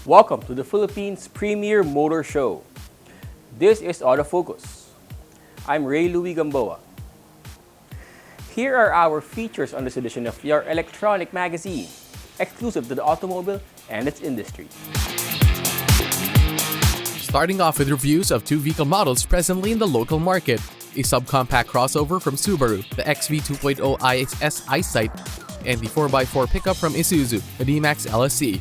Welcome to the Philippines' premier motor show. This is Autofocus. I'm Ray Louis Gamboa. Here are our features on this edition of your electronic magazine, exclusive to the automobile and its industry. Starting off with reviews of two vehicle models presently in the local market, a subcompact crossover from Subaru, the XV 2.0 ISS Eyesight, and the 4x4 pickup from Isuzu, the D-Max LSE.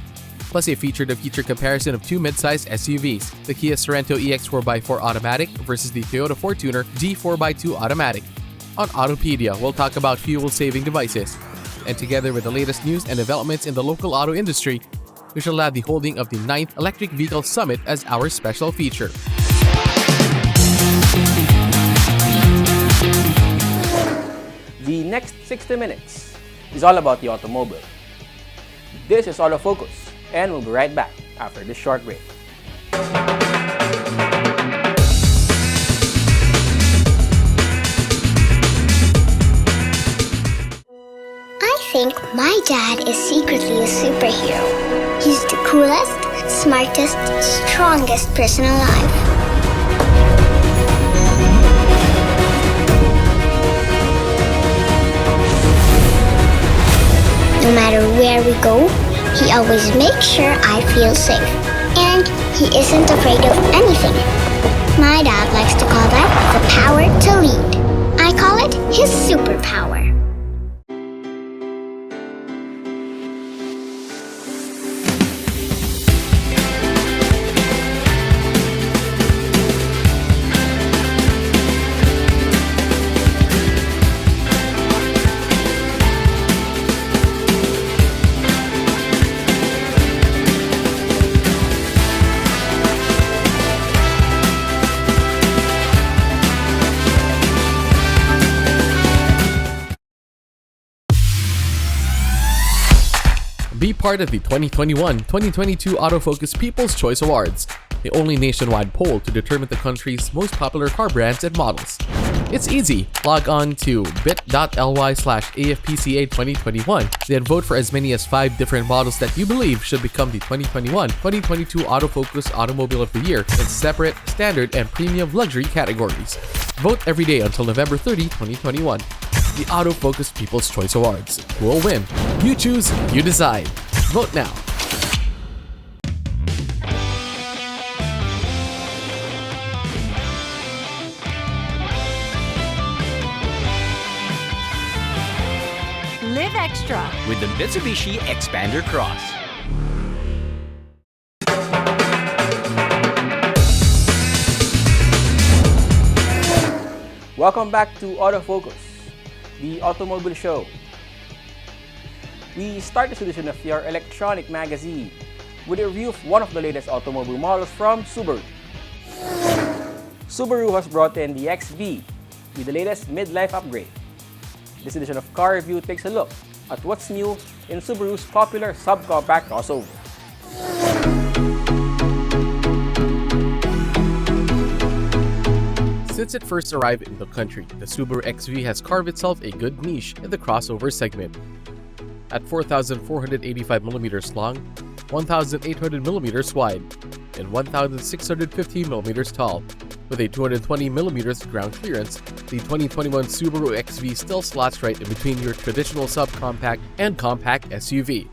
Plus a feature-to-feature comparison of two mid-size SUVs, the Kia Sorento EX 4x4 Automatic versus the Toyota Fortuner G4x2 Automatic. On Autopedia, we'll talk about fuel-saving devices. And together with the latest news and developments in the local auto industry, we shall add the holding of the 9th Electric Vehicle Summit as our special feature. The next 60 minutes is all about the automobile. This is Autofocus, and we'll be right back after this short break. I think my dad is secretly a superhero. He's the coolest, smartest, strongest person alive. No matter where we go, he always makes sure I feel safe. And he isn't afraid of anything. My dad likes to call that the power to lead. I call it his superpower. Be part of the 2021-2022 Autofocus People's Choice Awards, the only nationwide poll to determine the country's most popular car brands and models. It's easy. Log on to bit.ly/AFPCA2021, then vote for as many as 5 different models that you believe should become the 2021-2022 Autofocus Automobile of the Year in separate, standard, and premium luxury categories. Vote every day until November 30, 2021. The Autofocus People's Choice Awards. Who will win? You choose, you decide. Vote now. Live extra with the Mitsubishi Xpander Cross. Welcome back to Autofocus, the automobile show. We start this edition of your electronic magazine with a review of one of the latest automobile models from Subaru. Subaru has brought in the XV with the latest midlife upgrade. This edition of Car Review takes a look at what's new in Subaru's popular subcompact crossover. Since it first arrived in the country, the Subaru XV has carved itself a good niche in the crossover segment. At 4,485mm long, 1,800mm wide, and 1,650mm tall, with a 220mm ground clearance, the 2021 Subaru XV still slots right in between your traditional subcompact and compact SUV.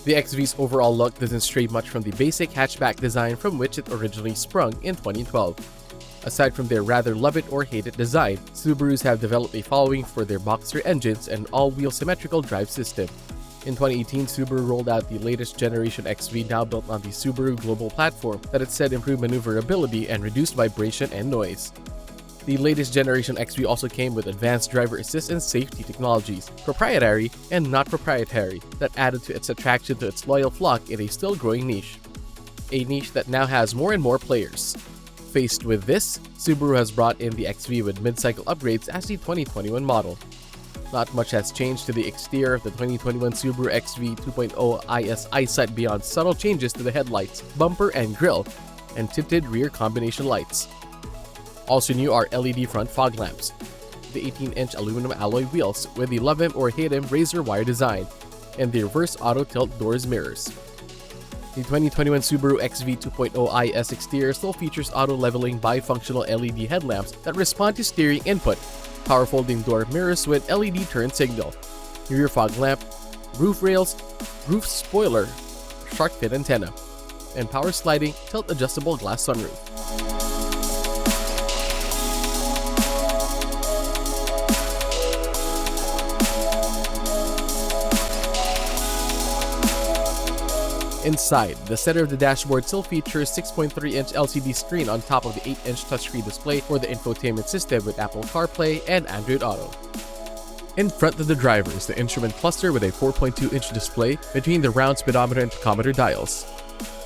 The XV's overall look doesn't stray much from the basic hatchback design from which it originally sprung in 2012. Aside from their rather love-it-or-hate-it design, Subarus have developed a following for their Boxster engines and all-wheel symmetrical drive system. In 2018, Subaru rolled out the latest generation XV now built on the Subaru Global Platform that it said improved maneuverability and reduced vibration and noise. The latest generation XV also came with advanced driver assist and safety technologies, proprietary and not proprietary, that added to its attraction to its loyal flock in a still growing niche. A niche that now has more and more players. Faced with this, Subaru has brought in the XV with mid-cycle upgrades as the 2021 model. Not much has changed to the exterior of the 2021 Subaru XV 2.0 IS Eyesight beyond subtle changes to the headlights, bumper and grille, and tinted rear combination lights. Also new are LED front fog lamps, the 18-inch aluminum alloy wheels with the love 'em or hate 'em razor wire design, and the reverse auto tilt doors mirrors. The 2021 Subaru XV 2.0 IS exterior still features auto-leveling bifunctional LED headlamps that respond to steering input, power folding door mirrors with LED turn signal, rear fog lamp, roof rails, roof spoiler, shark fin antenna, and power sliding tilt-adjustable glass sunroof. Inside, the center of the dashboard still features 6.3-inch LCD screen on top of the 8-inch touchscreen display for the infotainment system with Apple CarPlay and Android Auto. In front of the driver is the instrument cluster with a 4.2-inch display between the round speedometer and tachometer dials.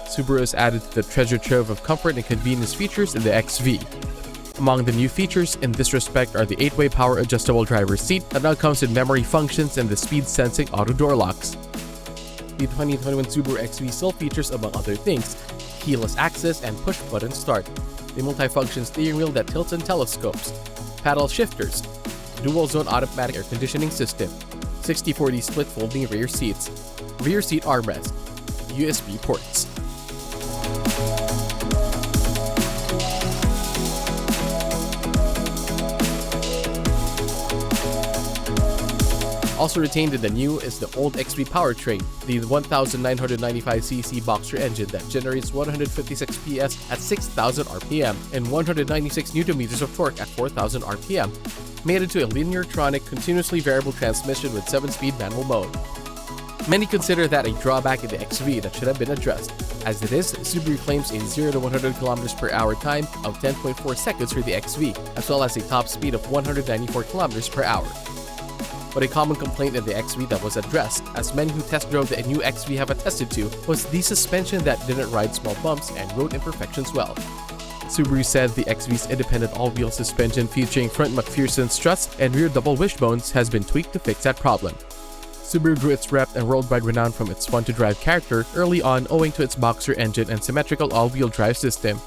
Subaru has added to the treasure trove of comfort and convenience features in the XV. Among the new features in this respect are the 8-way power adjustable driver's seat that now comes with memory functions and the speed sensing auto door locks. The 2021 Subaru XV still features, among other things, keyless access and push-button start, a multifunction steering wheel that tilts and telescopes, paddle shifters, dual-zone automatic air conditioning system, 60/40 split folding rear seat armrest, USB ports. Also retained in the new is the old XV powertrain, the 1995cc boxer engine that generates 156 PS at 6,000 RPM and 196 Nm of torque at 4,000 RPM, made into a linear-tronic continuously variable transmission with 7-speed manual mode. Many consider that a drawback in the XV that should have been addressed. As it is, Subaru claims a 0 to 100 km/h time of 10.4 seconds for the XV, as well as a top speed of 194 km/h. But a common complaint in the XV that was addressed, as many who test drove the new XV have attested to, was the suspension that didn't ride small bumps and road imperfections well. Subaru said the XV's independent all-wheel suspension featuring front McPherson struts and rear double wishbones has been tweaked to fix that problem. Subaru grew its rep and worldwide renown from its fun-to-drive character early on owing to its boxer engine and symmetrical all-wheel drive system.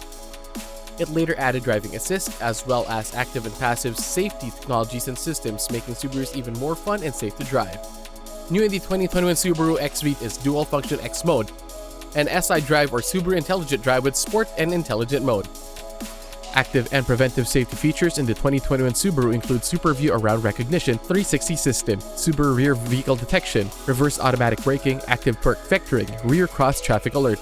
It later added driving assist as well as active and passive safety technologies and systems, making Subarus even more fun and safe to drive. New in the 2021 Subaru XV is Dual Function X Mode, and SI Drive or Subaru Intelligent Drive with Sport and Intelligent Mode. Active and preventive safety features in the 2021 Subaru include Super View Around Recognition 360 system, Subaru Rear Vehicle Detection, Reverse Automatic Braking, Active Torque Vectoring, Rear Cross Traffic Alert,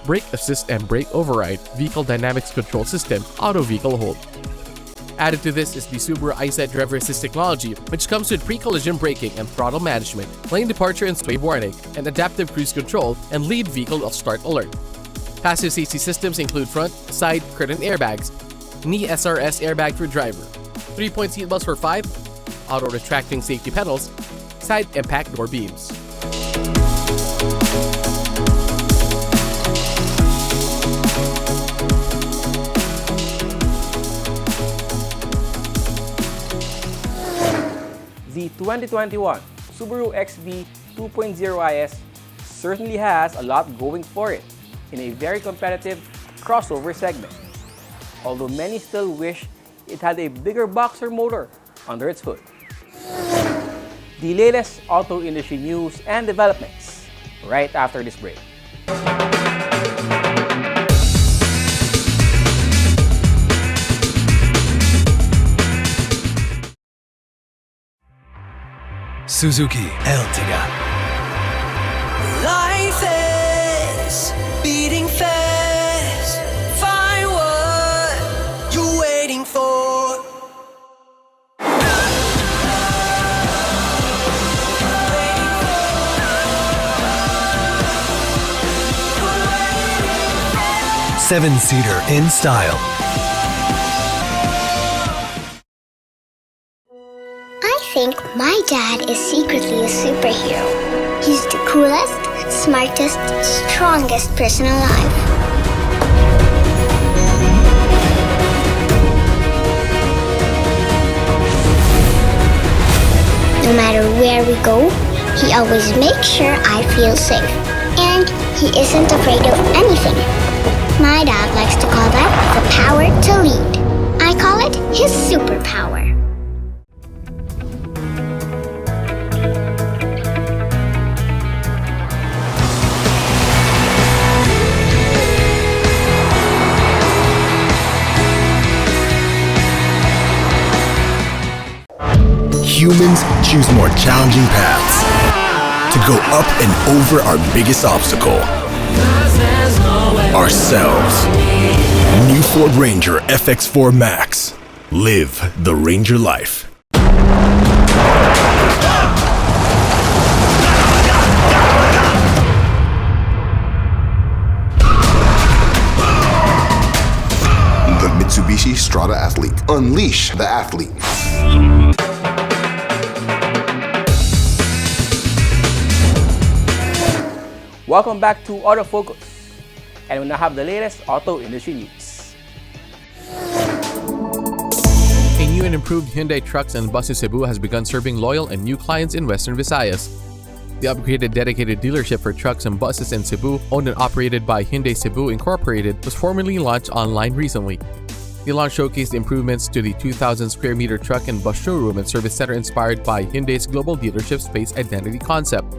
Brake Assist and Brake Override, Vehicle Dynamics Control System, Auto Vehicle Hold. Added to this is the Subaru iSight Driver Assist technology, which comes with pre-collision braking and throttle management, lane departure and sway warning, and adaptive cruise control and lead vehicle start alert. Passive safety systems include front, side, curtain airbags, knee SRS airbag for driver, 3-point seat belts for 5, auto-retracting safety pedals, side impact door beams. The 2021 Subaru XV 2.0 IS certainly has a lot going for it in a very competitive crossover segment, although many still wish it had a bigger boxer motor under its hood. The latest auto industry news and developments right after this break. Suzuki Ertiga. Life is beating fast. Find what you're waiting for. Seven-seater in style. I think my dad is secretly a superhero. He's the coolest, smartest, strongest person alive. No matter where we go, he always makes sure I feel safe. And he isn't afraid of anything. My dad likes to call that the power to lead. I call it his superpower. humans choose more challenging paths to go up and over our biggest obstacle, ourselves. New Ford Ranger FX4 Max. Live the Ranger life. The Mitsubishi Strada Athlete. Unleash the athlete. Welcome back to Autofocus, and we now have the latest auto industry news. A new and improved Hyundai Trucks and Buses Cebu has begun serving loyal and new clients in Western Visayas. The upgraded dedicated dealership for trucks and buses in Cebu, owned and operated by Hyundai Cebu Incorporated, was formally launched online recently. The launch showcased improvements to the 2,000 square meter truck and bus showroom and service center inspired by Hyundai's global dealership space identity concept.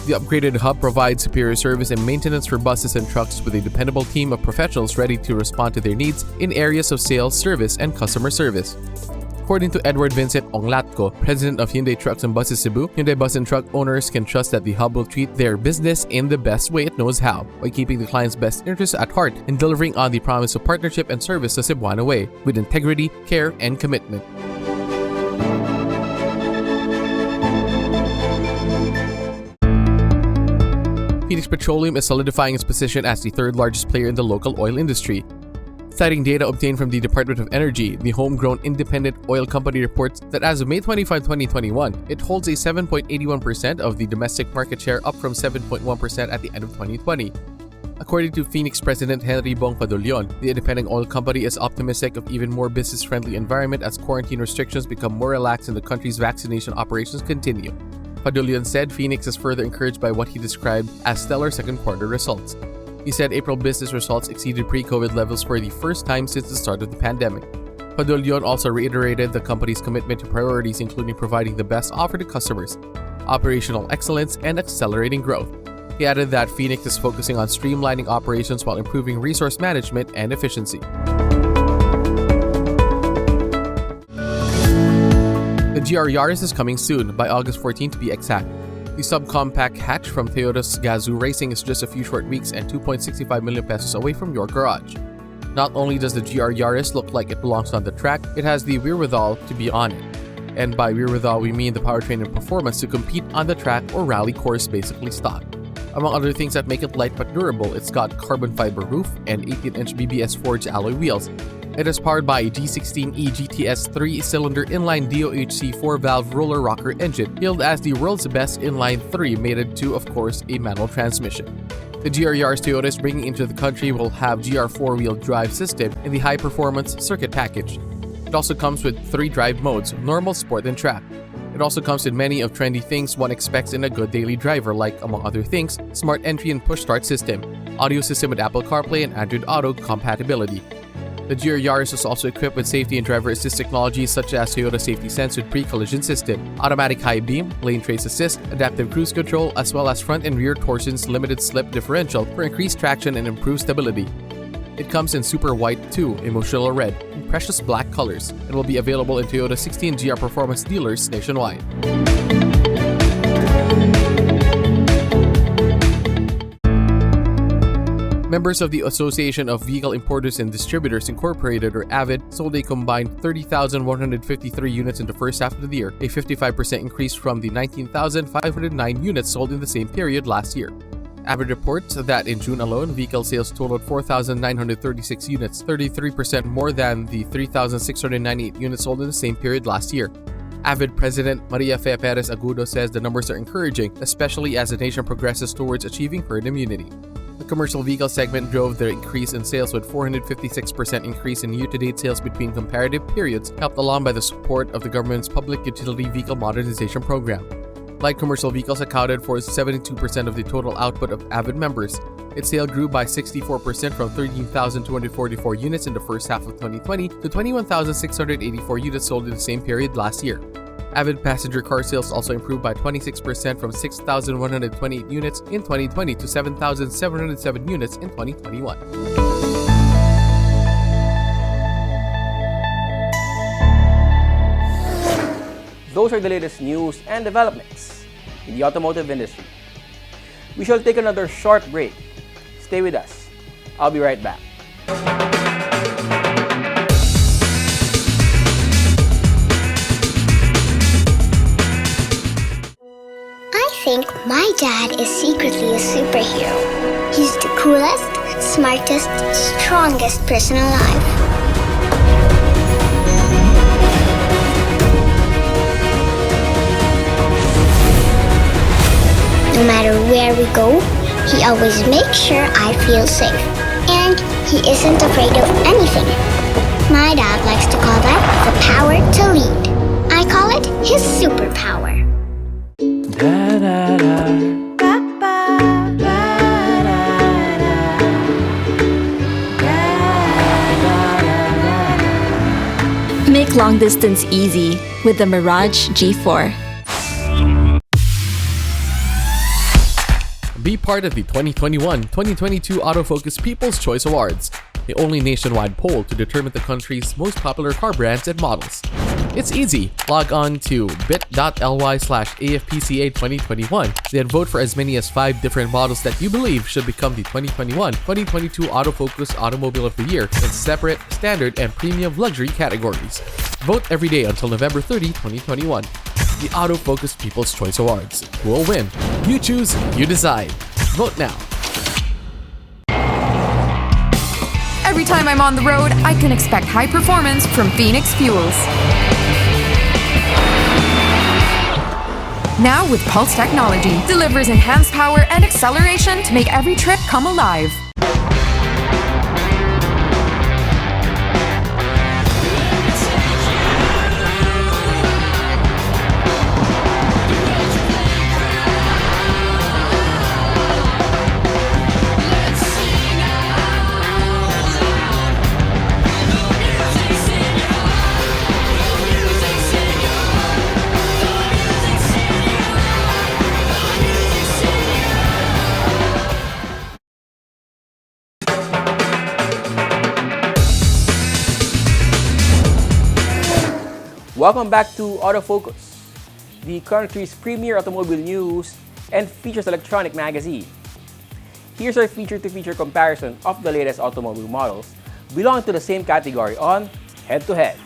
The upgraded hub provides superior service and maintenance for buses and trucks with a dependable team of professionals ready to respond to their needs in areas of sales, service, and customer service. According to Edward Vincent Onglatco, president of Hyundai Trucks and Buses Cebu, Hyundai bus and truck owners can trust that the hub will treat their business in the best way it knows how, by keeping the client's best interests at heart and delivering on the promise of partnership and service the Cebuano way, with integrity, care, and commitment. Phoenix Petroleum is solidifying its position as the third largest player in the local oil industry. Citing data obtained from the Department of Energy, the homegrown independent oil company reports that as of May 25, 2021, it holds a 7.81% of the domestic market share, up from 7.1% at the end of 2020. According to Phoenix President Henry Bong Padulyon, the independent oil company is optimistic of even more business-friendly environment as quarantine restrictions become more relaxed and the country's vaccination operations continue. Padulyon said Phoenix is further encouraged by what he described as stellar second quarter results. He said April business results exceeded pre-COVID levels for the first time since the start of the pandemic. Padulyon also reiterated the company's commitment to priorities including providing the best offer to customers, operational excellence, and accelerating growth. He added that Phoenix is focusing on streamlining operations while improving resource management and efficiency. The GR Yaris is coming soon, by August 14 to be exact. The subcompact hatch from Toyota's Gazoo Racing is just a few short weeks and 2.65 million pesos away from your garage. Not only does the GR Yaris look like it belongs on the track, it has the wherewithal to be on it. And by wherewithal, we mean the powertrain and performance to compete on the track or rally course basically stock. Among other things that make it light but durable, it's got carbon fiber roof and 18-inch BBS forged alloy wheels. It is powered by a G16E GTS 3-cylinder inline DOHC 4-valve roller rocker engine, hailed as the world's best inline 3, mated to, of course, a manual transmission. The GR Yaris Toyota is bringing into the country will have GR 4-wheel drive system in the high-performance circuit package. It also comes with 3 drive modes, normal, sport, and track. It also comes with many of trendy things one expects in a good daily driver like, among other things, smart entry and push start system, audio system with Apple CarPlay and Android Auto compatibility. The GR Yaris is also equipped with safety and driver assist technologies such as Toyota Safety Sense with pre-collision system, automatic high beam, lane trace assist, adaptive cruise control, as well as front and rear torsions limited slip differential for increased traction and improved stability. It comes in Super White 2, Emotional Red, and Precious Black colors, and will be available in Toyota 16 GR Performance dealers nationwide. Members of the Association of Vehicle Importers and Distributors Incorporated, or AVID, sold a combined 30,153 units in the first half of the year, a 55% increase from the 19,509 units sold in the same period last year. AVID reports that in June alone, vehicle sales totaled 4,936 units, 33% more than the 3,698 units sold in the same period last year. AVID President Maria Fe Perez Agudo says the numbers are encouraging, especially as the nation progresses towards achieving herd immunity. The commercial vehicle segment drove the increase in sales with 456% increase in year-to-date sales between comparative periods, helped along by the support of the government's Public Utility Vehicle Modernization Program. Light commercial vehicles accounted for 72% of the total output of AVID members. Its sale grew by 64% from 13,244 units in the first half of 2020 to 21,684 units sold in the same period last year. AVID passenger car sales also improved by 26% from 6,128 units in 2020 to 7,707 units in 2021. those are the latest news and developments in the automotive industry. We shall take another short break. Stay with us. I'll be right back. I think my dad is secretly a superhero. He's the coolest, smartest, strongest person alive. No matter where we go, he always makes sure I feel safe. And he isn't afraid of anything. My dad likes to call that the power to lead. I call it his superpower. Make long distance easy with the Mirage G4. Be part of the 2021-2022 Autofocus People's Choice Awards, the only nationwide poll to determine the country's most popular car brands and models. It's easy. Log on to bit.ly/AFPCA2021, then vote for as many as 5 different models that you believe should become the 2021-2022 Autofocus Automobile of the Year in separate, standard, and premium luxury categories. Vote every day until November 30, 2021. The Autofocus People's Choice Awards. Who will win? You choose, you decide. Vote now. Every time I'm on the road, I can expect high performance from Phoenix Fuels. Now with Pulse technology, delivers enhanced power and acceleration to make every trip come alive. Welcome back to Autofocus, the country's premier automobile news and features electronic magazine. Here's our feature-to-feature comparison of the latest automobile models belonging to the same category on Head to Head.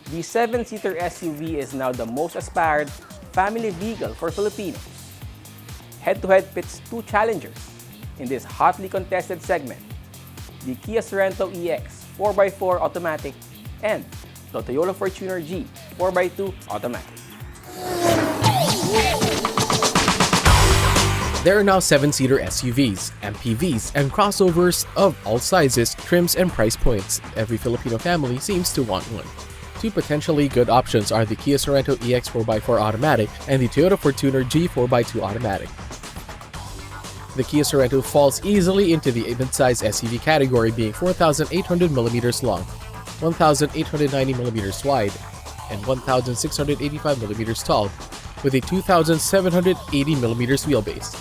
The 7-seater SUV is now the most aspired family vehicle for Filipinos. Head to Head pits 2 challengers in this hotly contested segment: the Kia Sorento EX 4x4 automatic and the Toyota Fortuner G 4x2 automatic. There are now 7-seater SUVs, MPVs, and crossovers of all sizes, trims, and price points. Every Filipino family seems to want one. 2 potentially good options are the Kia Sorento EX 4x4 automatic and the Toyota Fortuner G 4x2 automatic. The Kia Sorento falls easily into the mid-size SUV category, being 4,800mm long, 1,890mm wide, and 1,685mm tall, with a 2,780mm wheelbase.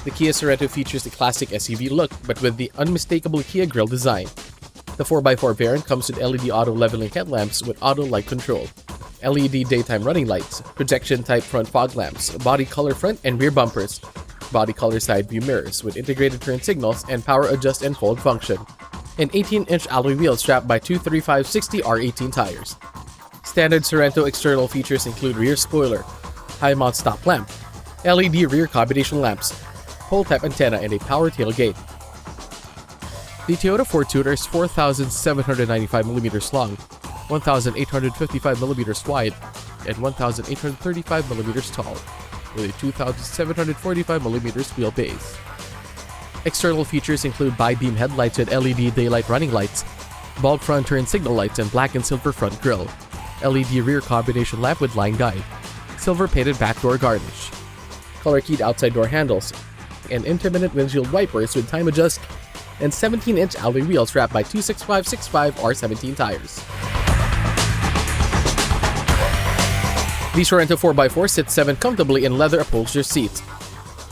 The Kia Sorento features the classic SUV look, but with the unmistakable Kia grille design. The 4x4 variant comes with LED auto leveling headlamps with auto light control, LED daytime running lights, projection-type front fog lamps, body color front and rear bumpers, body color side view mirrors with integrated turn signals and power adjust and fold function, and 18-inch alloy wheels strapped by 235/60 R18 tires. Standard Sorento external features include rear spoiler, high mount stop lamp, LED rear combination lamps, pole-type antenna, and a power tailgate. The Toyota Fortuner is 4,795mm long, 1,855mm wide, and 1,835mm tall, with a 2,745mm wheelbase. External features include bi-beam headlights with LED daylight running lights, bulb front turn signal lights, and black and silver front grille, LED rear combination lamp with line guide, silver painted back door garnish, color-keyed outside door handles, and intermittent windshield wipers with time adjust, and 17-inch alloy wheels wrapped by 265/65 R17 tires. The Sorento 4x4 sits 7 comfortably in leather upholstered seats.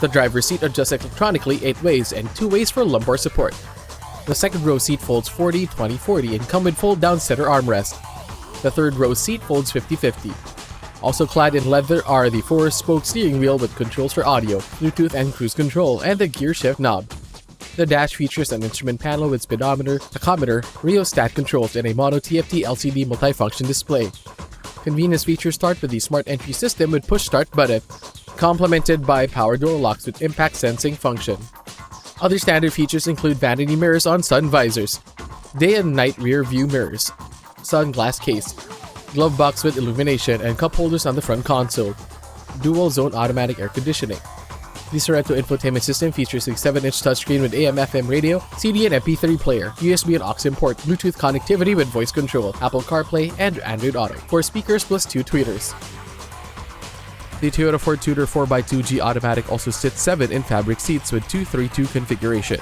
The driver's seat adjusts electronically 8 ways and 2 ways for lumbar support. The second row seat folds 40-20-40 and come with fold-down center armrest. The third row seat folds 50-50. Also clad in leather are the 4-spoke steering wheel with controls for audio, Bluetooth and cruise control, and the gear shift knob. The dash features an instrument panel with speedometer, tachometer, rheostat controls, and a mono TFT LCD multifunction display. Convenience features start with the smart entry system with push start button, complemented by power door locks with impact sensing function. Other standard features include vanity mirrors on sun visors, day and night rear view mirrors, sunglass case, glove box with illumination, and cup holders on the front console. Dual zone automatic air conditioning. The Sorento infotainment system features a 7-inch touchscreen with AM/FM radio, CD and MP3 player, USB and aux import, Bluetooth connectivity with voice control, Apple CarPlay, and Android Auto. 4 speakers plus 2 tweeters. The Toyota Fortuner 4x2G automatic also sits 7 in fabric seats with 2-3-2 configuration.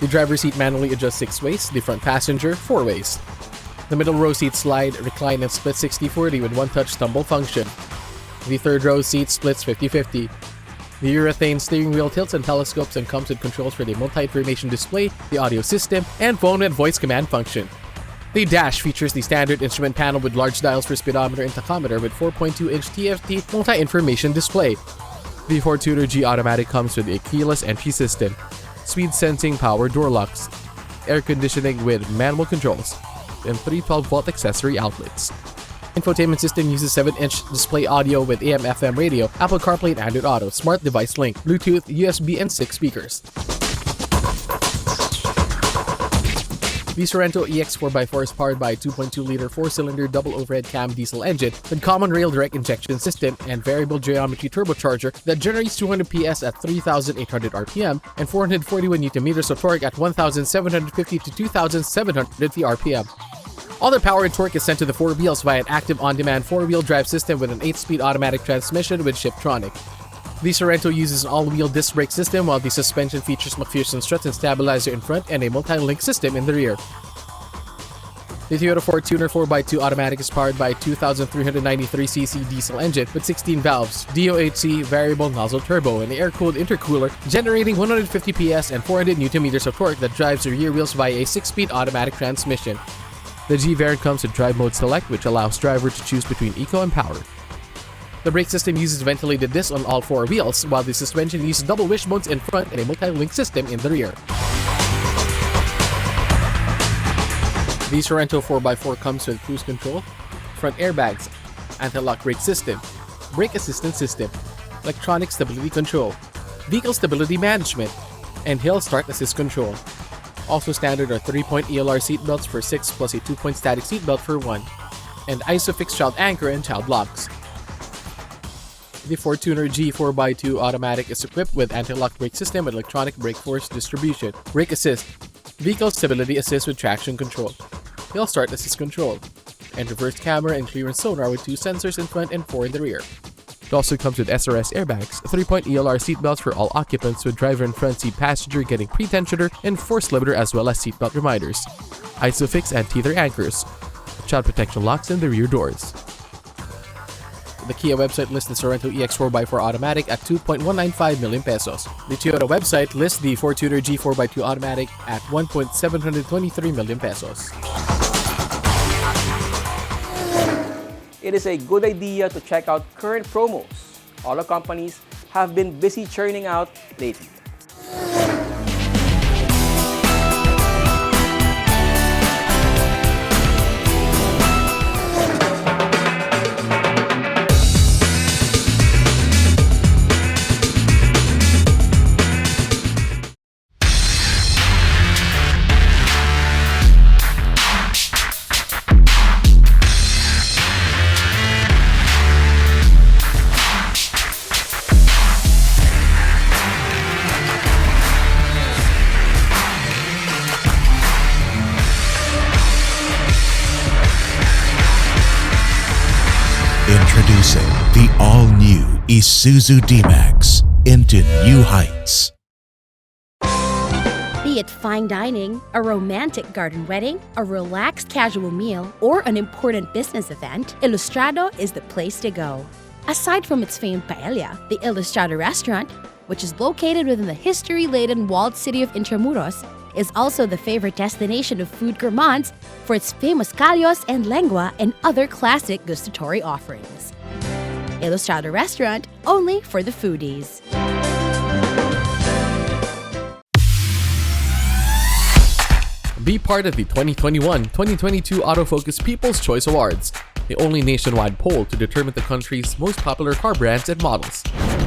The driver's seat manually adjusts 6 ways, the front passenger 4 ways. The middle row seats slide, recline, and split 60-40 with one-touch tumble function. The third row seat splits 50-50. The urethane steering wheel tilts and telescopes and comes with controls for the multi-information display, the audio system, and phone and voice command function. The dash features the standard instrument panel with large dials for speedometer and tachometer with 4.2-inch TFT multi-information display. The Fortuner G automatic comes with a keyless entry system, speed sensing power door locks, air conditioning with manual controls, and 3 12-volt accessory outlets. Infotainment system uses 7-inch display audio with AM/FM radio, Apple CarPlay and Android Auto, Smart Device Link, Bluetooth, USB, and 6 speakers. The Sorento EX4x4 is powered by a 2.2-liter 4-cylinder double overhead cam diesel engine with common rail direct injection system and variable geometry turbocharger that generates 200 PS at 3,800 RPM and 441 Nm of torque at 1,750 to 2,750 RPM. All the power and torque is sent to the 4 wheels via an active on-demand 4-wheel drive system with an 8-speed automatic transmission with Shiftronic. The Sorento uses an all-wheel disc brake system, while the suspension features McPherson struts and stabilizer in front and a multi-link system in the rear. The Toyota Fortuner 4x2 automatic is powered by a 2,393cc diesel engine with 16 valves, DOHC variable nozzle turbo, and an air-cooled intercooler generating 150 PS and 400 Nm of torque that drives the rear wheels via a 6-speed automatic transmission. The G variant comes with Drive Mode Select, which allows driver to choose between Eco and Power. The brake system uses ventilated discs on all 4 wheels, while the suspension uses double wishbones in front and a multi-link system in the rear. The Sorento 4x4 comes with cruise control, front airbags, anti-lock brake system, brake assistance system, electronic stability control, vehicle stability management, and hill start assist control. Also standard are 3-point ELR seatbelts for 6 plus a 2-point static seatbelt for 1, and ISOFIX child anchor and child locks. The Fortuner G 4x2 automatic is equipped with anti-lock brake system with electronic brake force distribution, brake assist, vehicle stability assist with traction control, hill start assist control, and reverse camera and clearance sonar with 2 sensors in front and 4 in the rear. It also comes with SRS airbags, 3-point ELR seatbelts for all occupants with driver and front seat passenger getting pre-tensioner and force limiter as well as seatbelt reminders, ISOFIX and tether anchors, child protection locks in the rear doors. The Kia website lists the Sorento EX4x4 automatic at 2.195 million pesos. The Toyota website lists the Fortuner G 4x2 automatic at 1.723 million pesos. It is a good idea to check out current promos auto companies have been busy churning out lately. Introducing the all-new Isuzu D-Max into new heights. Be it fine dining, a romantic garden wedding, a relaxed casual meal, or an important business event, Ilustrado is the place to go. Aside from its famed paella, the Ilustrada restaurant, which is located within the history-laden walled city of Intramuros, is also the favorite destination of food gourmands for its famous callos and lengua and other classic gustatory offerings. Ilustrada restaurant, only for the foodies. Be part of the 2021-2022 Autofocus People's Choice Awards, the only nationwide poll to determine the country's most popular car brands and models.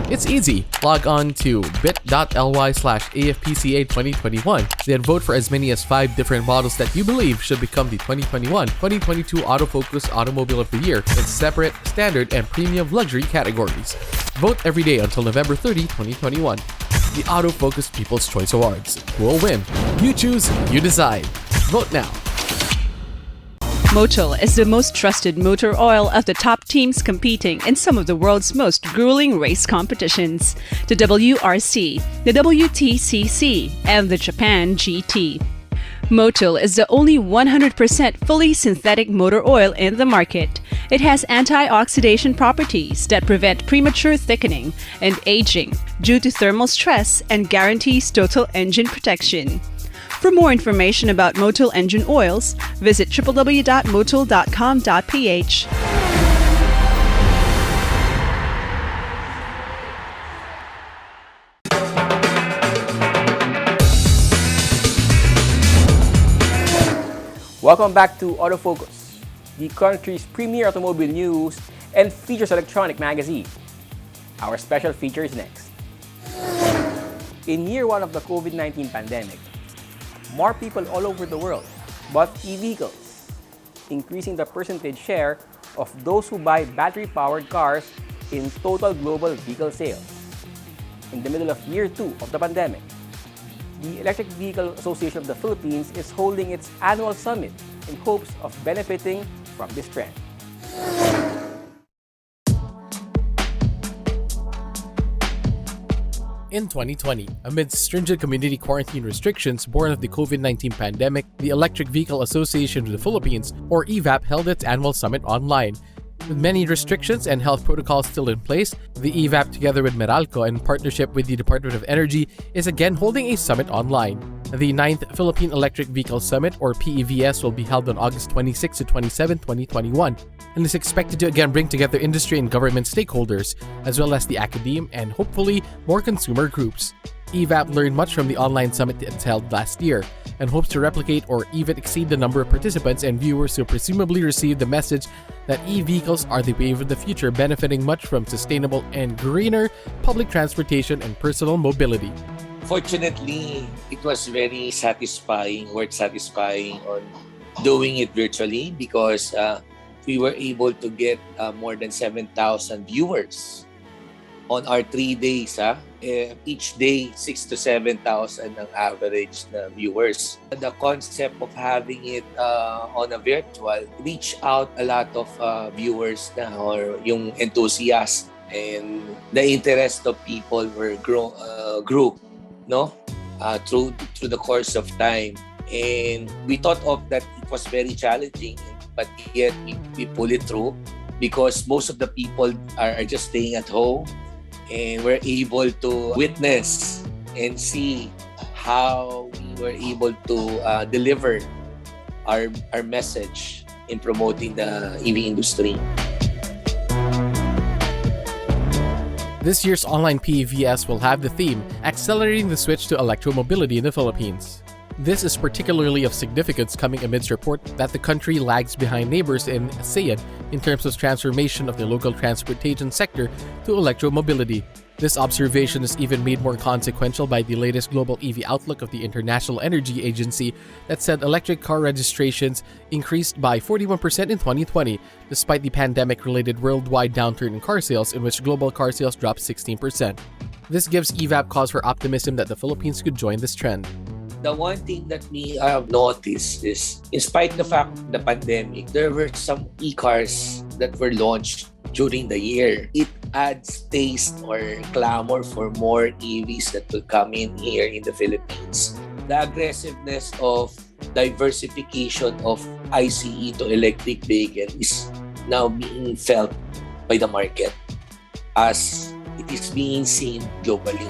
It's easy. Log on to bit.ly/AFPCA2021, then vote for as many as 5 different models that you believe should become the 2021-2022 Autofocus Automobile of the Year in separate, standard, and premium luxury categories. Vote every day until November 30, 2021. The Autofocus People's Choice Awards. Who will win? You choose, you decide. Vote now. Motul is the most trusted motor oil of the top teams competing in some of the world's most grueling race competitions: the WRC, the WTCC, and the Japan GT. Motul is the only 100% fully synthetic motor oil in the market. It has antioxidant properties that prevent premature thickening and aging due to thermal stress and guarantees total engine protection. For more information about Motul engine oils, visit www.motul.com.ph. Welcome back to Autofocus, the country's premier automobile news and features electronic magazine. Our special feature is next. In year 1 of the COVID-19 pandemic, more people all over the world bought e-vehicles, increasing the percentage share of those who buy battery-powered cars in total global vehicle sales. In the middle of year 2 of the pandemic, the Electric Vehicle Association of the Philippines is holding its annual summit in hopes of benefiting from this trend. In 2020, amid stringent community quarantine restrictions born of the COVID-19 pandemic, the Electric Vehicle Association of the Philippines, or EVAP, held its annual summit online. With many restrictions and health protocols still in place, the EVAP, together with Meralco in partnership with the Department of Energy, is again holding a summit online. The 9th Philippine Electric Vehicle Summit, or PEVS, will be held on August 26 to 27, 2021, and is expected to again bring together industry and government stakeholders, as well as the academe and hopefully more consumer groups. EVAP learned much from the online summit it held last year, and hopes to replicate or even exceed the number of participants and viewers who presumably received the message that e-vehicles are the wave of the future, benefiting much from sustainable and greener public transportation and personal mobility. Fortunately, it was very satisfying, worth satisfying on doing it virtually because we were able to get more than 7,000 viewers on our 3 days. Each day, 6,000 to 7,000 ang average na viewers. The concept of having it on a virtual reach out a lot of viewers na, or yung enthusiasts, and the interest of people were grew, no? Through the course of time. And we thought of that it was very challenging, but yet we pull it through because most of the people are just staying at home, and we're able to witness and see how we were able to deliver our message in promoting the EV industry. This year's online PEVS will have the theme Accelerating the Switch to Electromobility in the Philippines. This is particularly of significance coming amidst report that the country lags behind neighbors in ASEAN in terms of transformation of the local transportation sector to electromobility. This observation is even made more consequential by the latest global EV outlook of the International Energy Agency that said electric car registrations increased by 41% in 2020, despite the pandemic-related worldwide downturn in car sales, in which global car sales dropped 16%. This gives EVAP cause for optimism that the Philippines could join this trend. The one thing that we have noticed is, in spite of the fact of the pandemic, there were some e-cars that were launched during the year. It adds taste or clamor for more EVs that will come in here in the Philippines. The aggressiveness of diversification of ICE to electric vehicle is now being felt by the market. as it is being seen globally.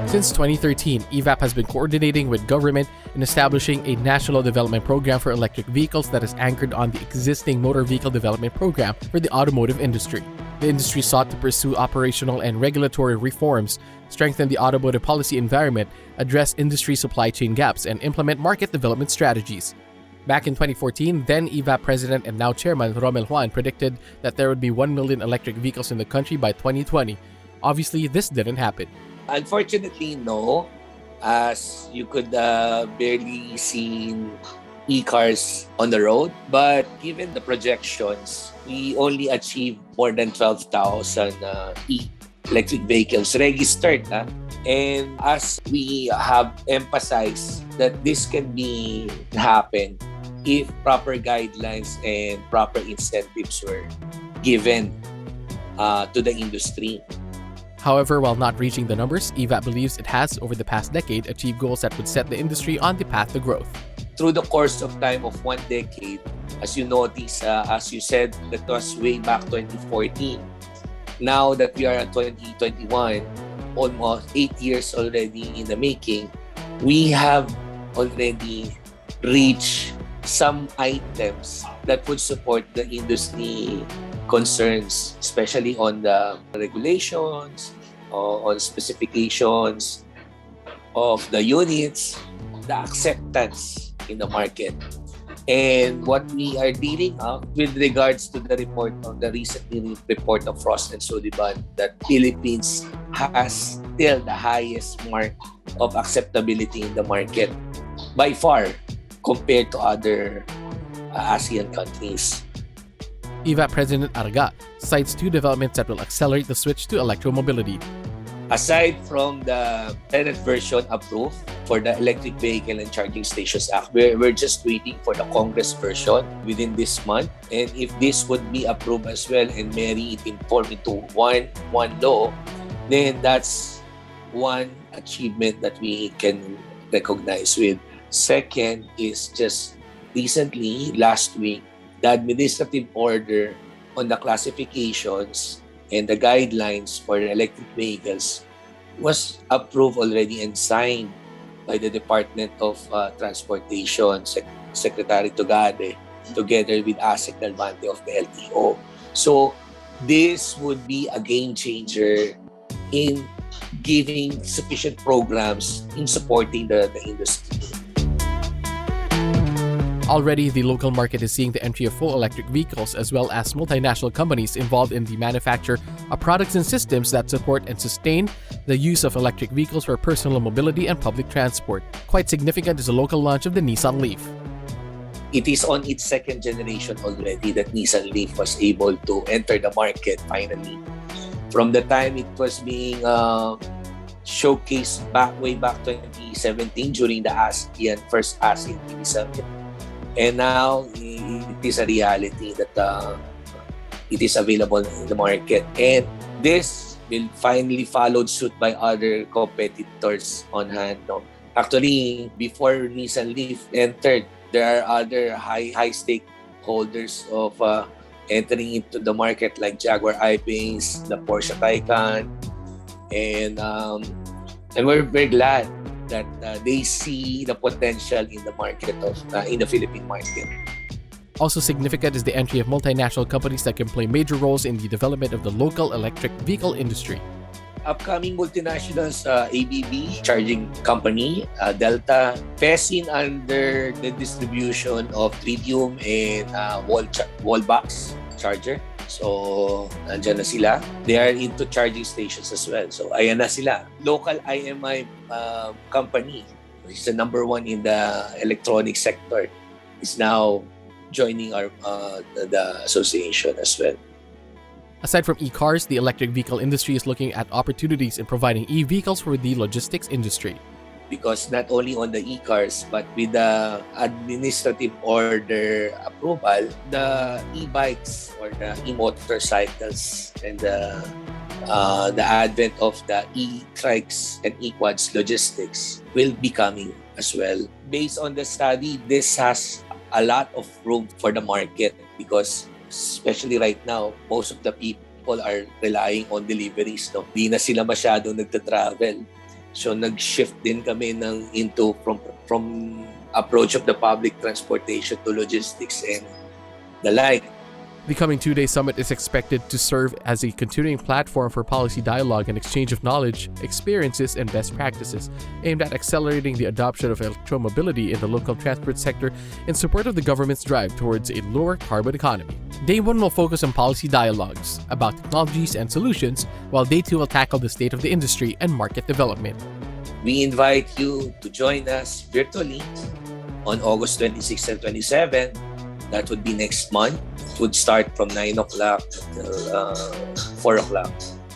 Since 2013, EVAP has been coordinating with government in establishing a national development program for electric vehicles that is anchored on the existing motor vehicle development program for the automotive industry. The industry sought to pursue operational and regulatory reforms, strengthen the automotive policy environment, address industry supply chain gaps, and implement market development strategies. Back in 2014, then EVAP president and now chairman Romel Juan predicted that there would be 1 million electric vehicles in the country by 2020. Obviously, this didn't happen. Unfortunately, no. As you could barely see e-cars on the road. But given the projections, we only achieved more than 12,000 electric vehicles registered. And as we have emphasized that this can be happen if proper guidelines and proper incentives were given to the industry. However, while not reaching the numbers, EVAP believes it has, over the past decade, achieved goals that would set the industry on the path to growth. Through the course of time of 1 decade, as you notice, as you said, that was way back 2014. Now that we are at 2021, almost 8 years already in the making, we have already reached some items that would support the industry concerns, especially on the regulations, on specifications of the units, the acceptance in the market. And what we are dealing with regards to the report of the recently report of Frost and Sullivan, that Philippines has still the highest mark of acceptability in the market by far compared to other ASEAN countries. EVAP President Arga cites 2 developments that will accelerate the switch to electromobility. Aside from the Senate version approved for the Electric Vehicle and Charging Stations Act, we're just waiting for the Congress version within this month. And if this would be approved as well and marry it in form into one law, then that's one achievement that we can recognize with. Second is just recently, last week, the administrative order on the classifications and the guidelines for electric vehicles was approved already and signed by the Department of Transportation, Secretary Tugade, together with ASEC Dalmante of the LTO. So this would be a game changer in giving sufficient programs in supporting the industry. Already, the local market is seeing the entry of full electric vehicles as well as multinational companies involved in the manufacture of products and systems that support and sustain the use of electric vehicles for personal mobility and public transport. Quite significant is the local launch of the Nissan Leaf. It is on its second generation already that Nissan Leaf was able to enter the market finally. From the time it was being showcased way back 2017 during the first ASEAN TV Summit. And now, it is a reality that it is available in the market. And this will finally follow suit by other competitors on hand. No? Actually, before Nissan Leaf entered, there are other high stakeholders of entering into the market like Jaguar I-Pace, the Porsche Taycan. And we're very glad that they see the potential in the market in the Philippine market. Also significant is the entry of multinational companies that can play major roles in the development of the local electric vehicle industry. Upcoming multinationals, ABB, charging company, Delta, Fesin under the distribution of lithium and wall box charger. So, nandyan na sila. They are into charging stations as well. So, ayan na sila. Local IMI company, which is the number 1 in the electronic sector, is now joining the association as well. Aside from e-cars, the electric vehicle industry is looking at opportunities in providing e-vehicles for the logistics industry. Because not only on the e-cars, but with the administrative order approval, the e-bikes or the e-motorcycles and the advent of the e-trikes and e-quads logistics will be coming as well. Based on the study, this has a lot of room for the market because especially right now, most of the people are relying on deliveries. No? Di na sila masyadong nagta-travel. So nag-shift din kami from approach of the public transportation to logistics and the like. The coming two-day summit is expected to serve as a continuing platform for policy dialogue and exchange of knowledge, experiences, and best practices, aimed at accelerating the adoption of electromobility in the local transport sector in support of the government's drive towards a lower carbon economy. Day 1 will focus on policy dialogues about technologies and solutions, while Day 2 will tackle the state of the industry and market development. We invite you to join us virtually on August 26 and 27. That would be next month. It would start from 9 o'clock until 4 o'clock.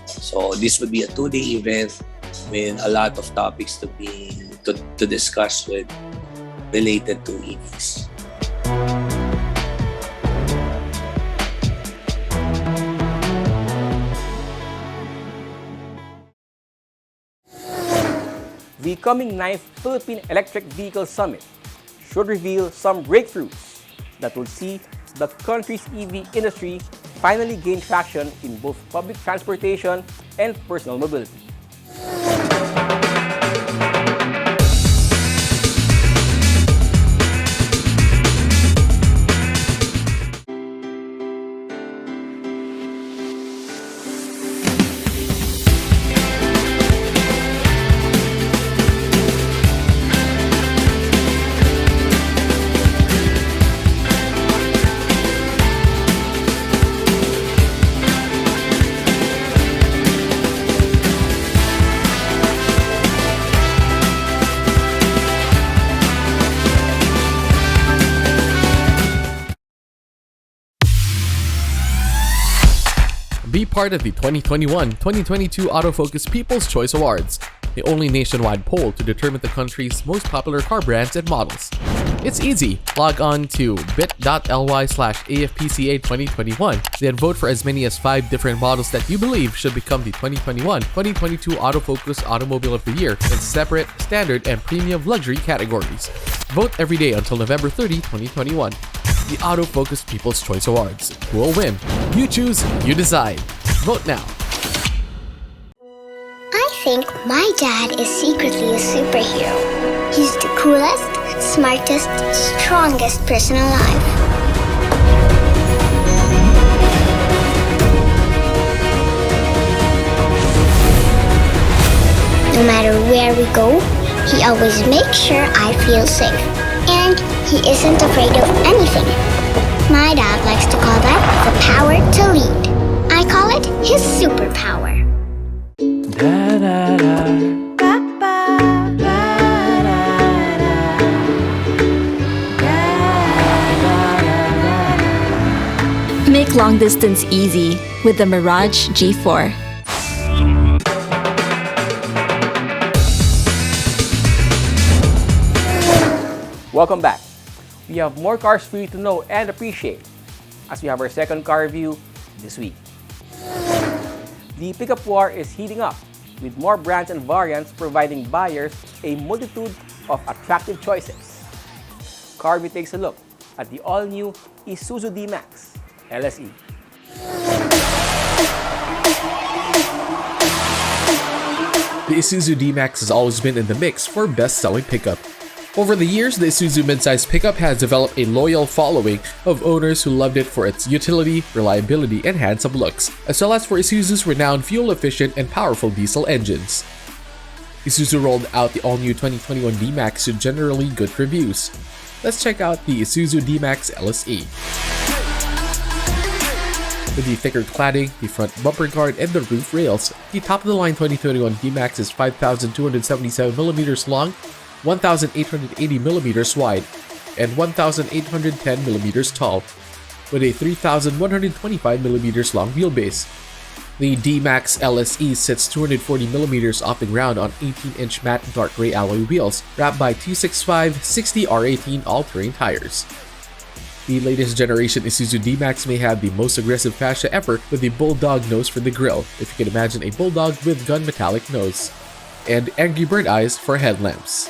So this would be a 2-day event with a lot of topics to discuss with related to EVs. The coming 9th Philippine Electric Vehicle Summit should reveal some breakthroughs that will see the country's EV industry finally gain traction in both public transportation and personal mobility. Be part of the 2021-2022 Autofocus People's Choice Awards, the only nationwide poll to determine the country's most popular car brands and models. It's easy. Log on to bit.ly/AFPCA2021, then vote for as many as 5 different models that you believe should become the 2021-2022 Autofocus Automobile of the Year in separate, standard, and premium luxury categories. Vote every day until November 30, 2021. The Autofocus People's Choice Awards. Who will win? You choose, you decide. Vote now. I think my dad is secretly a superhero. He's the coolest, smartest, strongest person alive. No matter where we go, he always makes sure I feel safe. And he isn't afraid of anything. My dad likes to call that the power to lead. I call it his superpower. Make long distance easy with the Mirage G4. Welcome back. We have more cars for you to know and appreciate as we have our second car review this week. The pickup war is heating up with more brands and variants providing buyers a multitude of attractive choices. Car review takes a look at the all-new Isuzu D-Max LSE. The Isuzu D-Max has always been in the mix for best-selling pickup. Over the years, the Isuzu midsize pickup has developed a loyal following of owners who loved it for its utility, reliability, and handsome looks, as well as for Isuzu's renowned fuel-efficient and powerful diesel engines. Isuzu rolled out the all-new 2021 D-Max to generally good reviews. Let's check out the Isuzu D-Max LSE. With the thicker cladding, the front bumper guard, and the roof rails, the top-of-the-line 2021 D-Max is 5,277mm long, 1,880mm wide, and 1,810mm tall, with a 3,125mm long wheelbase. The D-Max LSE sits 240mm off the ground on 18-inch matte dark gray alloy wheels, wrapped by 265/60 R18 all-terrain tires. The latest generation Isuzu D-Max may have the most aggressive fascia ever with the bulldog nose for the grille, if you can imagine a bulldog with gun metallic nose, and angry bird eyes for headlamps.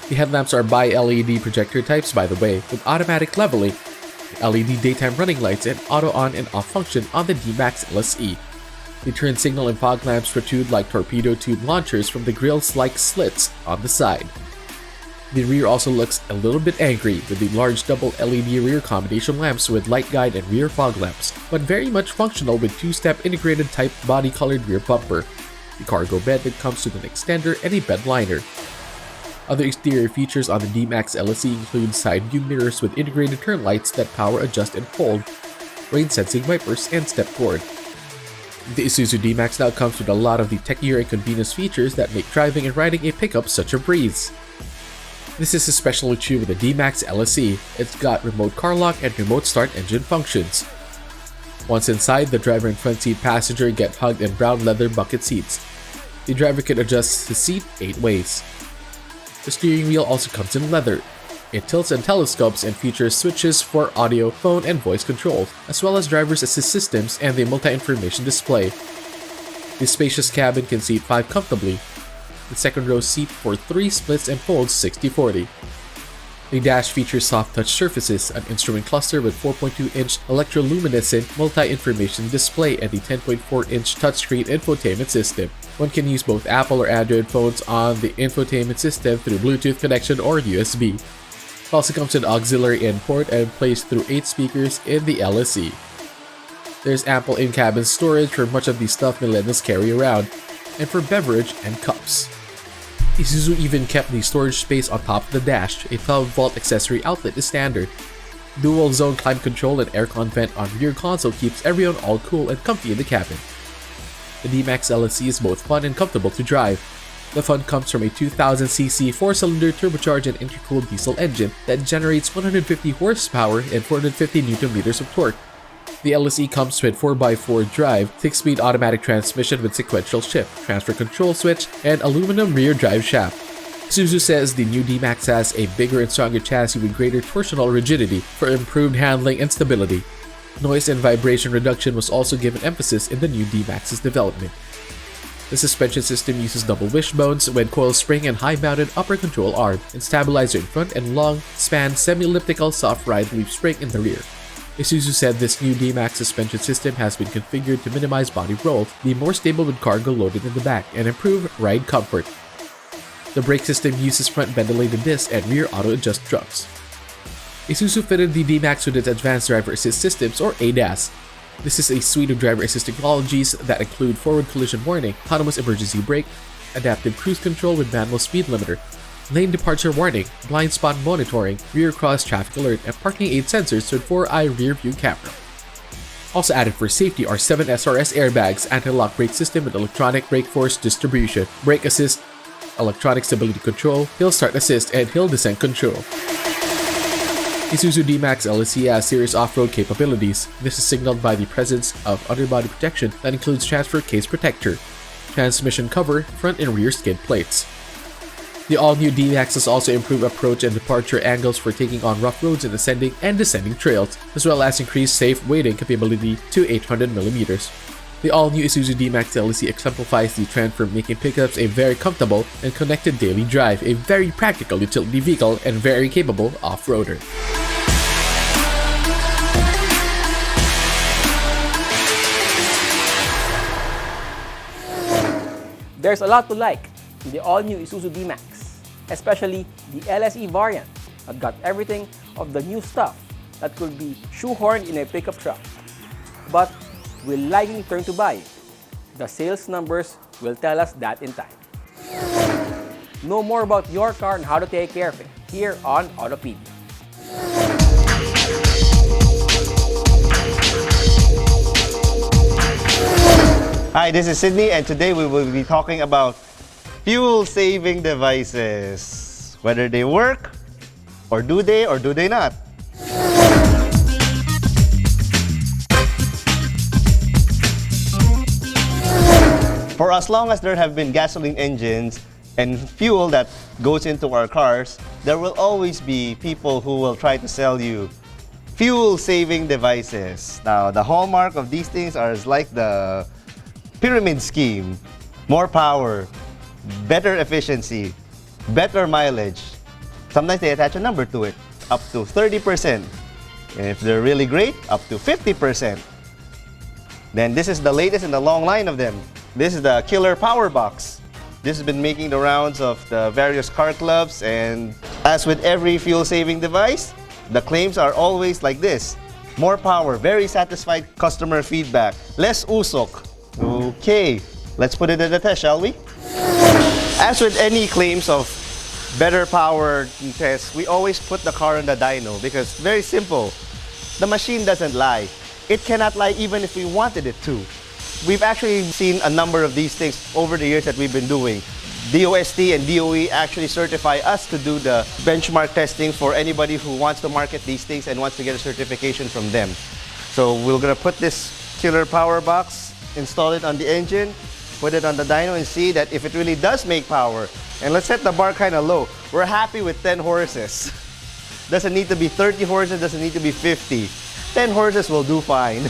The headlamps are bi-LED projector types, by the way, with automatic leveling, LED daytime running lights, and auto on and off function on the D-Max LSE. The turn signal and fog lamps protrude like torpedo tube launchers from the grille's-like slits on the side. The rear also looks a little bit angry with the large double LED rear combination lamps with light guide and rear fog lamps, but very much functional with two-step integrated type body-colored rear bumper, the cargo bed that comes with an extender and a bed liner. Other exterior features on the D-Max LSE include side view mirrors with integrated turn lights that power adjust and fold, rain-sensing wipers, and step cord. The Isuzu D-Max now comes with a lot of the techier and convenience features that make driving and riding a pickup such a breeze. This is especially true with the D-Max LSE. It's got remote car lock and remote start engine functions. Once inside, the driver and front seat passenger get hugged in brown leather bucket seats. The driver can adjust his seat 8 ways. The steering wheel also comes in leather. It tilts and telescopes and features switches for audio, phone, and voice controls, as well as driver's assist systems and the multi-information display. The spacious cabin can seat 5 comfortably. The second row seat for 3 splits and folds 60/40. The dash features soft touch surfaces, an instrument cluster with 4.2-inch electroluminescent multi-information display, and the 10.4-inch touchscreen infotainment system. One can use both Apple or Android phones on the infotainment system through Bluetooth connection or USB. It also comes with auxiliary in port and plays through 8 speakers in the LSE. There's ample in-cabin storage for much of the stuff millennials carry around, and for beverage and cups. Isuzu even kept the storage space on top of the dash. A 12-volt accessory outlet is standard. Dual zone climate control and aircon vent on rear console keeps everyone all cool and comfy in the cabin. The D-Max LSE is both fun and comfortable to drive. The fun comes from a 2000cc 4-cylinder turbocharged and intercooled diesel engine that generates 150 horsepower and 450 Nm of torque. The LSE comes with 4x4 drive, 6-speed automatic transmission with sequential shift, transfer control switch, and aluminum rear drive shaft. Isuzu says the new D-Max has a bigger and stronger chassis with greater torsional rigidity for improved handling and stability. Noise and vibration reduction was also given emphasis in the new D-Max's development. The suspension system uses double wishbones with coil spring and high-mounted upper control arm, and stabilizer in front and long-span semi-elliptical soft ride leaf spring in the rear. Isuzu said this new D-Max suspension system has been configured to minimize body roll, be more stable with cargo loaded in the back, and improve ride comfort. The brake system uses front ventilated discs and rear auto-adjust drums. Isuzu fitted the D-Max with its Advanced Driver Assist Systems, or ADAS. This is a suite of driver assist technologies that include forward collision warning, autonomous emergency brake, adaptive cruise control with manual speed limiter, lane departure warning, blind spot monitoring, rear cross traffic alert, and parking aid sensors with 4-eye rear view camera. Also added for safety are 7 SRS airbags, anti-lock brake system with electronic brake force distribution, brake assist, electronic stability control, hill start assist, and hill descent control. Isuzu D-Max LSE has serious off-road capabilities. This is signaled by the presence of underbody protection that includes transfer case protector, transmission cover, front and rear skid plates. The all-new D-Max has also improved approach and departure angles for taking on rough roads in ascending and descending trails, as well as increased safe weighting capability to 800mm. The all-new Isuzu D-Max LSE exemplifies the trend for making pickups a very comfortable and connected daily drive, a very practical utility vehicle, and very capable off-roader. There's a lot to like in the all-new Isuzu D-Max, especially the LSE variant that got everything of the new stuff that could be shoehorned in a pickup truck, but will likely turn to buying. The sales numbers will tell us that in time. Know more about your car and how to take care of it here on Autopedia. Hi, this is Sydney, and today we will be talking about fuel-saving devices. Whether they work, or do they not? For as long as there have been gasoline engines and fuel that goes into our cars, there will always be people who will try to sell you fuel-saving devices. Now, the hallmark of these things are like the pyramid scheme: more power, better efficiency, better mileage. Sometimes they attach a number to it, up to 30%, And if they're really great, up to 50%. Then this is the latest in the long line of them. This is the Killer Power Box. This has been making the rounds of the various car clubs, and as with every fuel-saving device, the claims are always like this. More power, very satisfied customer feedback, less usok. Okay, let's put it to the test, shall we? As with any claims of better power tests, we always put the car on the dyno because very simple. The machine doesn't lie. It cannot lie even if we wanted it to. We've actually seen a number of these things over the years that we've been doing. DOST and DOE actually certify us to do the benchmark testing for anybody who wants to market these things and wants to get a certification from them. So we're gonna put this Killer Power Box, install it on the engine, put it on the dyno and see that if it really does make power. And let's set the bar kind of low. We're happy with 10 horses. Doesn't need to be 30 horses, doesn't need to be 50. 10 horses will do fine.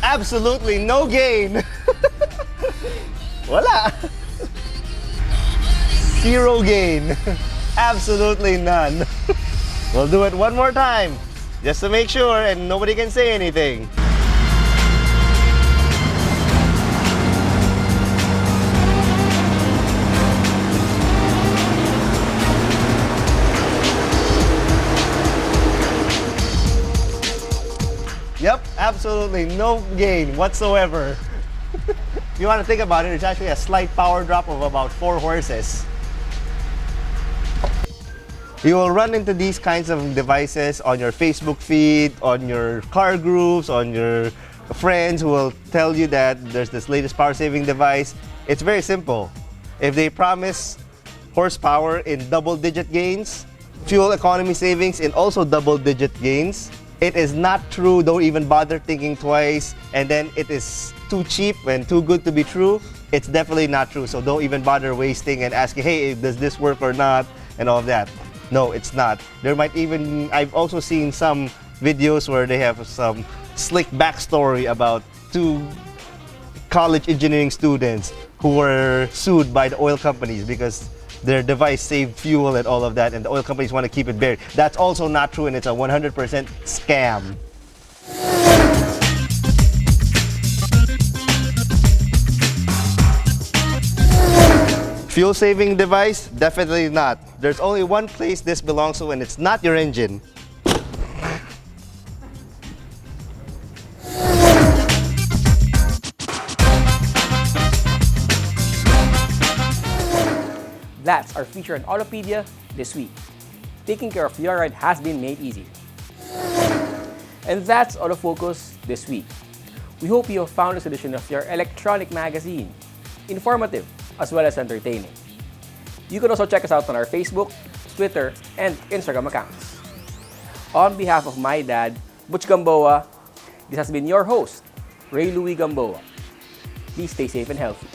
Absolutely no gain. Wala. Zero gain. Absolutely none. We'll do it one more time just to make sure and nobody can say anything. Yep, absolutely no gain whatsoever. If you want to think about it, it's actually a slight power drop of about 4 horses. You will run into these kinds of devices on your Facebook feed, on your car groups, on your friends who will tell you that there's this latest power-saving device. It's very simple. If they promise horsepower in double-digit gains, fuel economy savings in also double-digit gains, it is not true. Don't even bother thinking twice. And then it is too cheap and too good to be true. It's definitely not true. So don't even bother wasting and asking, hey, does this work or not? And all of that. No, it's not. There might even, I've also seen some videos where they have some slick backstory about 2 college engineering students who were sued by the oil companies because their device saved fuel and all of that, and the oil companies want to keep it buried. That's also not true, and it's a 100% scam. Fuel-saving device? Definitely not. There's only one place this belongs to, and it's not your engine. That's our feature on Autopedia this week. Taking care of your ride has been made easy. And that's Autofocus this week. We hope you have found this edition of your electronic magazine informative as well as entertaining. You can also check us out on our Facebook, Twitter, and Instagram accounts. On behalf of my dad, Butch Gamboa, this has been your host, Ray Louie Gamboa. Please stay safe and healthy.